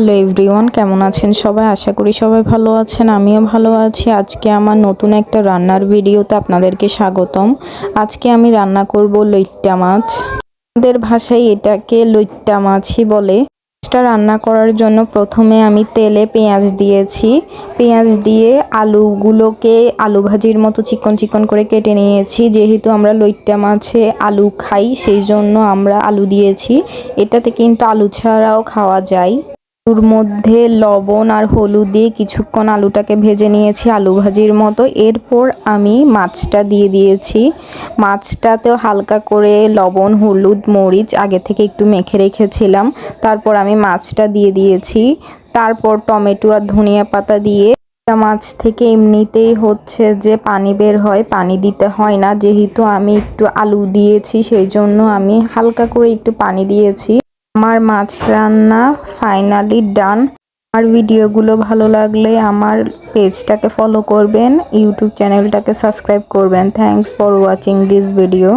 Hello everyone, কেমন আছেন সবাই? আশা করি সবাই ভালো আছেন, আমিও ভালো আছি। আজকে আমার নতুন একটা রান্নার ভিডিওতে আপনাদেরকে স্বাগতম। আজকে আমি রান্না করব লইট্টা মাছ। আমাদের ভাষায় এটাকে লইট্টা মাছই বলে। মাছটা রান্না করার জন্য প্রথমে আমি তেলে পেঁয়াজ দিয়েছি। পেঁয়াজ দিয়ে আলুগুলোকে আলু ভাজির মতো চিকন চিকন করে কেটে নিয়েছি। যেহেতু আমরা লইট্টা মাছে আলু খাই, সেই জন্য আমরা আলু দিয়েছি। এটাতে কিন্তু আলু ছাড়াও খাওয়া যায়। আলুর মধ্যে লবণ আর হলুদ দিয়ে কিছুক্ষণ আলুটাকে ভেজে নিয়েছি আলু ভাজির মতো। এরপর আমি মাছটা দিয়ে দিয়েছি। মাছটাতেও হালকা করে লবণ, হলুদ, মরিচ আগে থেকে একটু মেখে রেখেছিলাম। তারপর আমি মাছটা দিয়ে দিয়েছি। তারপর টমেটো আর ধনিয়া পাতা দিয়ে, মাছ থেকে এমনিতেই হচ্ছে যে পানি বের হয়, পানি দিতে হয় না। যেহেতু আমি একটু আলু দিয়েছি, সেই জন্য আমি হালকা করে একটু পানি দিয়েছি। আমার মাছ রান্না ফাইনালি ডান। আর ভিডিওগুলো ভালো লাগলে আমার পেজটাকে ফলো করবেন, ইউটিউব চ্যানেলটাকে সাবস্ক্রাইব করবেন। Thanks for watching this video.